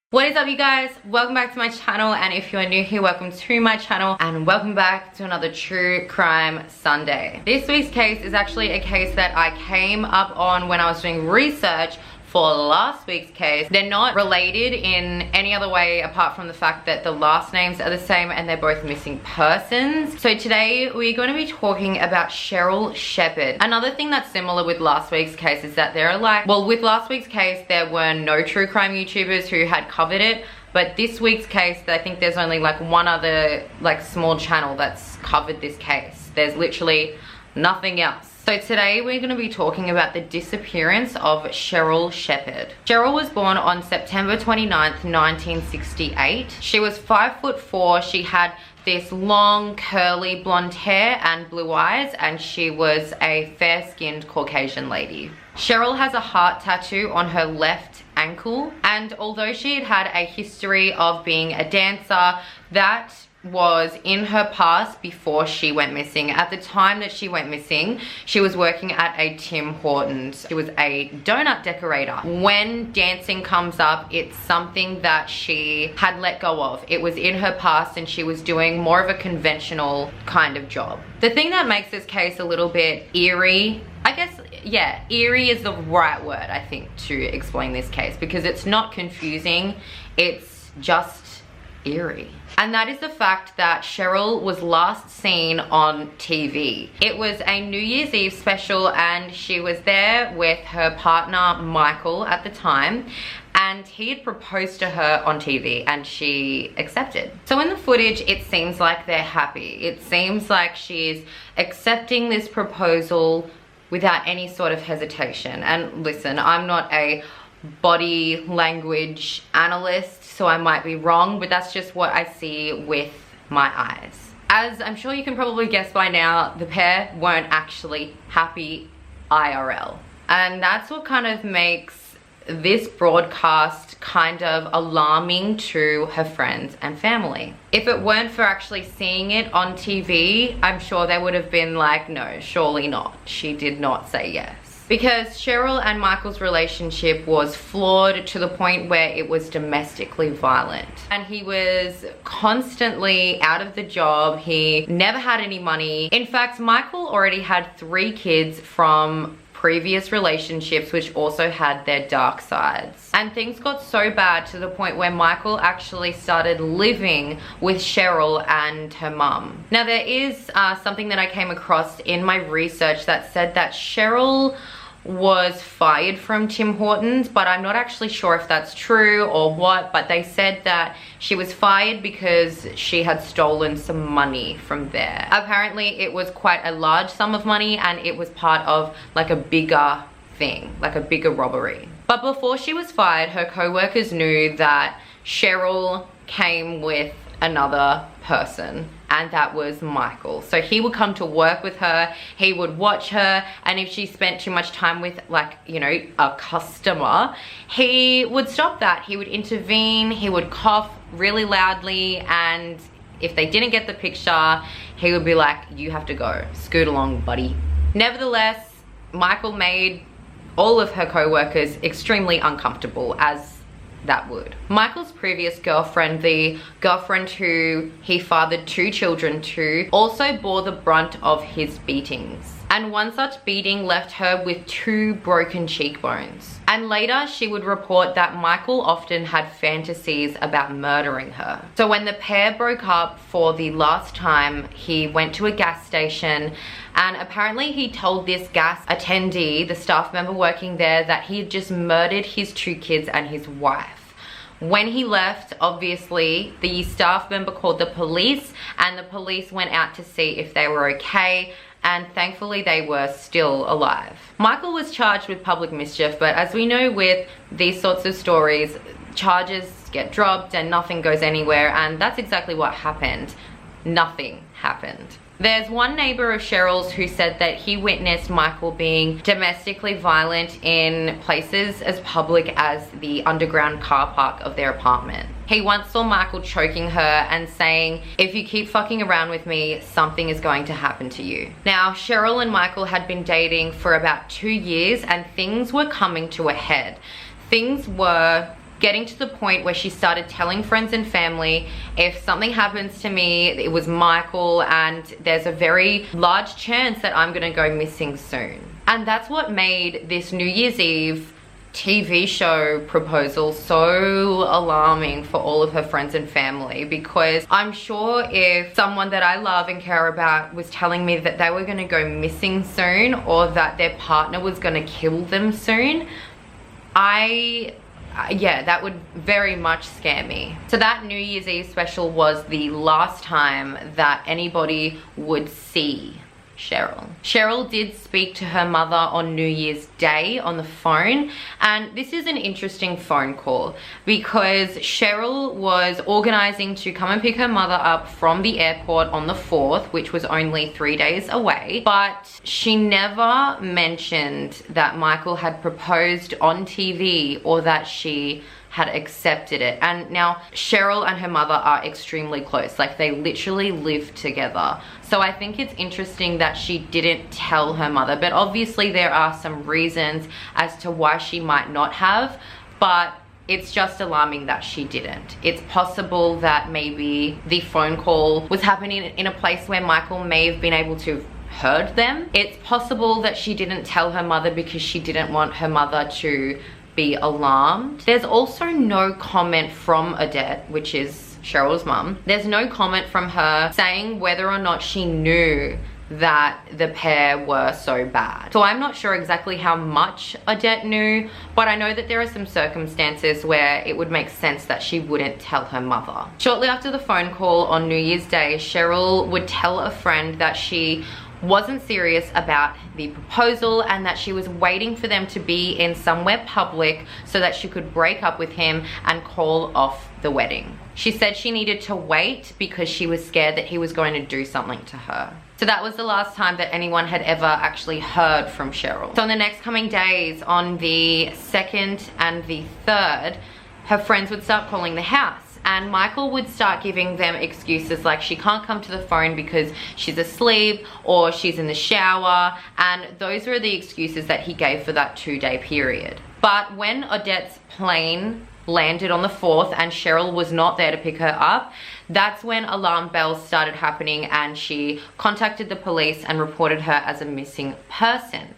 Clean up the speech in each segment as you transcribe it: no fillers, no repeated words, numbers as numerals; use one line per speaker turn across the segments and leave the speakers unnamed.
What is up, you guys? Welcome back to my channel, and if you are new here, welcome to my channel and welcome back to another True Crime Sunday. This week's case is actually a case that I came up on when I was doing research for last week's case. They're not related in any other way apart from the fact that the last names are the same and they're both missing persons. So today we're going to be talking about Sheryl Sheppard. Another thing that's similar with last week's case is that there are with last week's case there were no true crime YouTubers who had covered it, but this week's case I think there's only one other small channel that's covered this case. There's literally nothing else. So today we're going to be talking about the disappearance of Sheryl Sheppard. Sheryl was born on September 29th, 1968. She was 5'4". She had this long curly blonde hair and blue eyes, and she was a fair-skinned Caucasian lady. Sheryl has a heart tattoo on her left ankle, and although she had had a history of being a dancer, that was in her past before she went missing. At the time that she went missing, she was working at a Tim Hortons. She was a donut decorator. When dancing comes up, it's something that she had let go of. It was in her past and she was doing more of a conventional kind of job. The thing that makes this case a little bit eerie, I guess, yeah, eerie is the right word, I think, to explain this case, because it's not confusing, it's just eerie. And that is the fact that Sheryl was last seen on TV. It was a New Year's Eve special and she was there with her partner Michael at the time, and he had proposed to her on TV and she accepted. So in the footage it seems like they're happy. It seems like she's accepting this proposal without any sort of hesitation. And listen, I'm not a body language analyst, so I might be wrong, but that's just what I see with my eyes. As I'm sure you can probably guess by now, the pair weren't actually happy IRL. And that's what kind of makes this broadcast kind of alarming to her friends and family. If it weren't for actually seeing it on TV, I'm sure they would have been like, no, surely not. She did not say yes. Because Sheryl and Michael's relationship was flawed to the point where it was domestically violent. And he was constantly out of the job. He never had any money. In fact, Michael already had 3 kids from previous relationships which also had their dark sides. And things got so bad to the point where Michael actually started living with Sheryl and her mum. Now there is something that I came across in my research that said that Sheryl was fired from Tim Hortons, but I'm not actually sure if that's true or what, but they said that she was fired because she had stolen some money from there. Apparently it was quite a large sum of money and it was part of a bigger thing, a bigger robbery. But before she was fired, her co-workers knew that Sheryl came with another person, and that was Michael. So he would come to work with her, he would watch her, and if she spent too much time with a customer, he would stop that. He would intervene, he would cough really loudly, and if they didn't get the picture, he would be like, you have to go, scoot along, buddy. Nevertheless, Michael made all of her co-workers extremely uncomfortable, as that would. Michael's previous girlfriend, the girlfriend who he fathered 2 children to, also bore the brunt of his beatings. And one such beating left her with 2 broken cheekbones. And later she would report that Michael often had fantasies about murdering her. So when the pair broke up for the last time, he went to a gas station, and apparently he told this gas attendee, the staff member working there, that he had just murdered his 2 kids and his wife. When he left, obviously, the staff member called the police, and the police went out to see if they were okay, and thankfully they were still alive. Michael was charged with public mischief, but as we know with these sorts of stories, charges get dropped and nothing goes anywhere, and that's exactly what happened. Nothing happened. There's one neighbor of Sheryl's who said that he witnessed Michael being domestically violent in places as public as the underground car park of their apartment. He once saw Michael choking her and saying, if you keep fucking around with me, something is going to happen to you. Now, Sheryl and Michael had been dating for about 2 years and things were coming to a head. Things were getting to the point where she started telling friends and family, if something happens to me, it was Michael, and there's a very large chance that I'm gonna go missing soon. And that's what made this New Year's Eve TV show proposal so alarming for all of her friends and family, because I'm sure if someone that I love and care about was telling me that they were going to go missing soon, or that their partner was going to kill them soon, yeah, that would very much scare me. So that New Year's Eve special was the last time that anybody would see Sheryl. Sheryl did speak to her mother on New Year's Day on the phone, and this is an interesting phone call because Sheryl was organizing to come and pick her mother up from the airport on the 4th, which was only 3 days away, but she never mentioned that Michael had proposed on TV or that she had accepted it. And now Sheryl and her mother are extremely close, like they literally live together. So I think it's interesting that she didn't tell her mother, but obviously there are some reasons as to why she might not have, but it's just alarming that she didn't. It's possible that maybe the phone call was happening in a place where Michael may have been able to heard them. It's possible that she didn't tell her mother because she didn't want her mother to be alarmed. There's also no comment from Odette, which is Sheryl's mum. There's no comment from her saying whether or not she knew that the pair were so bad. So I'm not sure exactly how much Odette knew, but I know that there are some circumstances where it would make sense that she wouldn't tell her mother. Shortly after the phone call on New Year's Day, Sheryl would tell a friend that she wasn't serious about the proposal and that she was waiting for them to be in somewhere public so that she could break up with him and call off the wedding. She said she needed to wait because she was scared that he was going to do something to her. So that was the last time that anyone had ever actually heard from Sheryl. So in the next coming days, on the 2nd and the 3rd, her friends would start calling the house. And Michael would start giving them excuses like she can't come to the phone because she's asleep or she's in the shower. And those were the excuses that he gave for that 2-day period. But when Odette's plane landed on the 4th and Sheryl was not there to pick her up, that's when alarm bells started happening and she contacted the police and reported her as a missing person.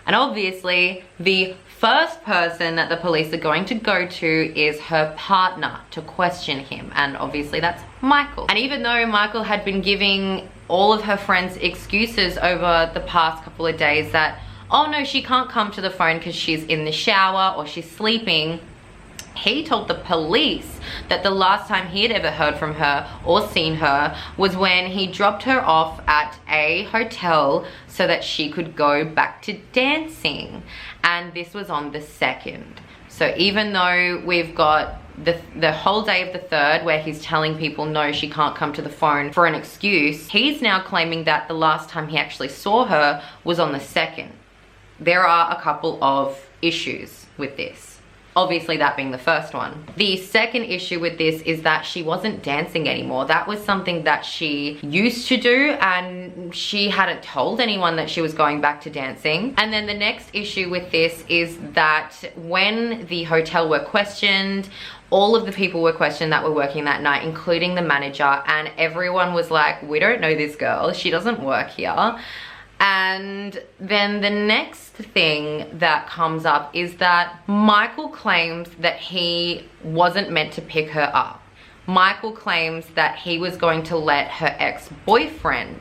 And obviously, the first person that the police are going to go to is her partner to question him. And obviously that's Michael. And even though Michael had been giving all of her friends excuses over the past couple of days that, oh no, she can't come to the phone because she's in the shower or she's sleeping, he told the police that the last time he had ever heard from her or seen her was when he dropped her off at a hotel so that she could go back to dancing. And this was on the 2nd. So even though we've got the whole day of the 3rd where he's telling people no, she can't come to the phone for an excuse, he's now claiming that the last time he actually saw her was on the 2nd. There are a couple of issues with this. Obviously that being the first one. The second issue with this is that she wasn't dancing anymore. That was something that she used to do and she hadn't told anyone that she was going back to dancing. And then the next issue with this is that when the hotel were questioned, all of the people were questioned that were working that night, including the manager, and everyone was like, we don't know this girl, she doesn't work here. And then the next thing that comes up is that Michael claims that he wasn't meant to pick her up. Michael claims that he was going to let her ex-boyfriend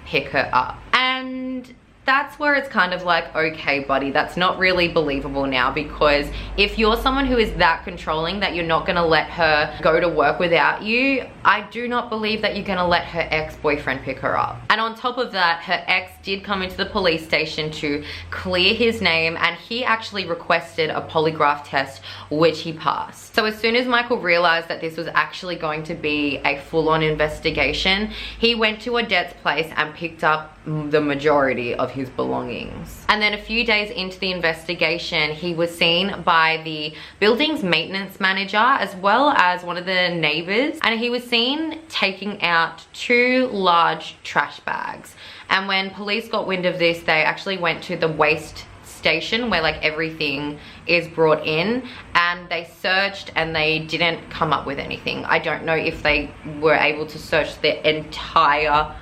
pick her up. And that's where it's kind of like, okay, buddy, that's not really believable now, because if you're someone who is that controlling that you're not gonna let her go to work without you, I do not believe that you're gonna let her ex-boyfriend pick her up. And on top of that, her ex did come into the police station to clear his name, and he actually requested a polygraph test, which he passed. So as soon as Michael realized that this was actually going to be a full-on investigation, he went to Odette's place and picked up the majority of his belongings. And then a few days into the investigation, he was seen by the building's maintenance manager as well as one of the neighbors, and he was seen taking out 2 large trash bags. And when police got wind of this, they actually went to the waste station where like everything is brought in, and they searched and they didn't come up with anything. I don't know if they were able to search the entire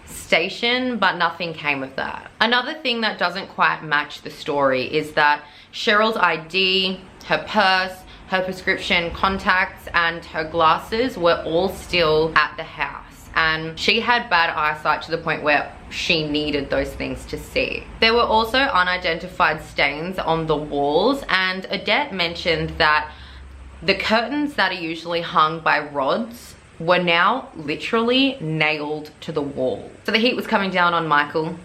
station, but nothing came of that. Another thing that doesn't quite match the story is that Sheryl's ID, her purse, her prescription contacts, and her glasses were all still at the house. And she had bad eyesight to the point where she needed those things to see. There were also unidentified stains on the walls, and Odette mentioned that the curtains that are usually hung by rods were now literally nailed to the wall. So the heat was coming down on Michael,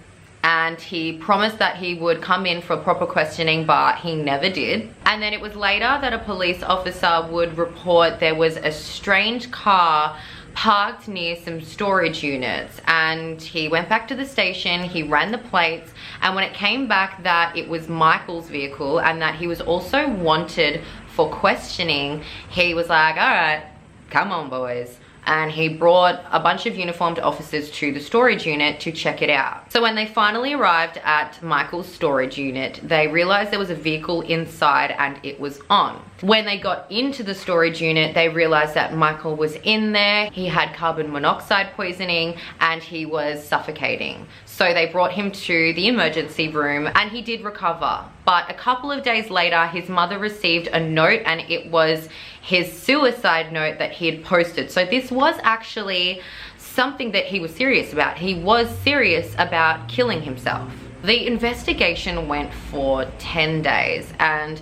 and he promised that he would come in for proper questioning, but he never did. And then it was later that a police officer would report there was a strange car parked near some storage units, and he went back to the station, he ran the plates, and when it came back that it was Michael's vehicle and that he was also wanted for questioning, he was like, all right, come on boys. And he brought a bunch of uniformed officers to the storage unit to check it out. So when they finally arrived at Michael's storage unit, they realized there was a vehicle inside and it was on. When they got into the storage unit, they realized that Michael was in there. He had carbon monoxide poisoning and he was suffocating. So they brought him to the emergency room and he did recover. But a couple of days later, his mother received a note, and it was his suicide note that he had posted. So this was actually something that he was serious about. He was serious about killing himself. The investigation went for 10 days, and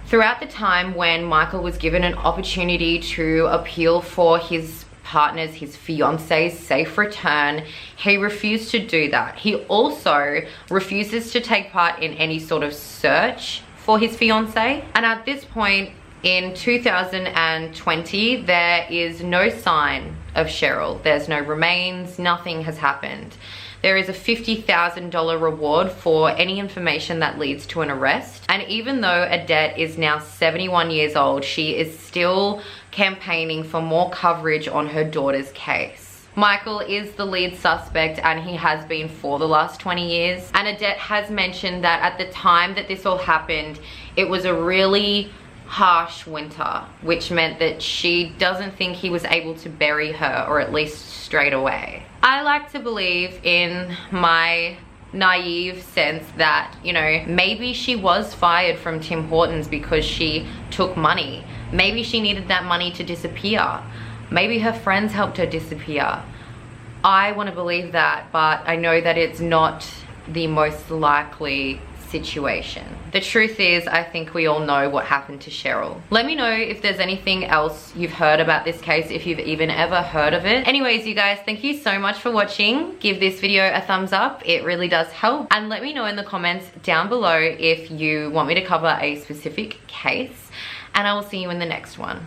throughout the time when Michael was given an opportunity to appeal for his partner's, his fiance's safe return, he refused to do that. He also refuses to take part in any sort of search for his fiance. And at this point in 2020, there is no sign of Sheryl. There's no remains, nothing has happened. There is a $50,000 reward for any information that leads to an arrest. And even though Odette is now 71 years old, she is still campaigning for more coverage on her daughter's case. Michael is the lead suspect, and he has been for the last 20 years. And Odette has mentioned that at the time that this all happened, it was a really harsh winter, which meant that she doesn't think he was able to bury her, or at least straight away. I like to believe in my naive sense that, you know, maybe she was fired from Tim Hortons because she took money. Maybe she needed that money to disappear. Maybe her friends helped her disappear. I want to believe that, but I know that it's not the most likely situation. The truth is, I think we all know what happened to Sheryl. Let me know if there's anything else you've heard about this case, if you've even ever heard of it. Anyways, you guys, thank you so much for watching. Give this video a thumbs up, it really does help. And let me know in the comments down below if you want me to cover a specific case, and I will see you in the next one.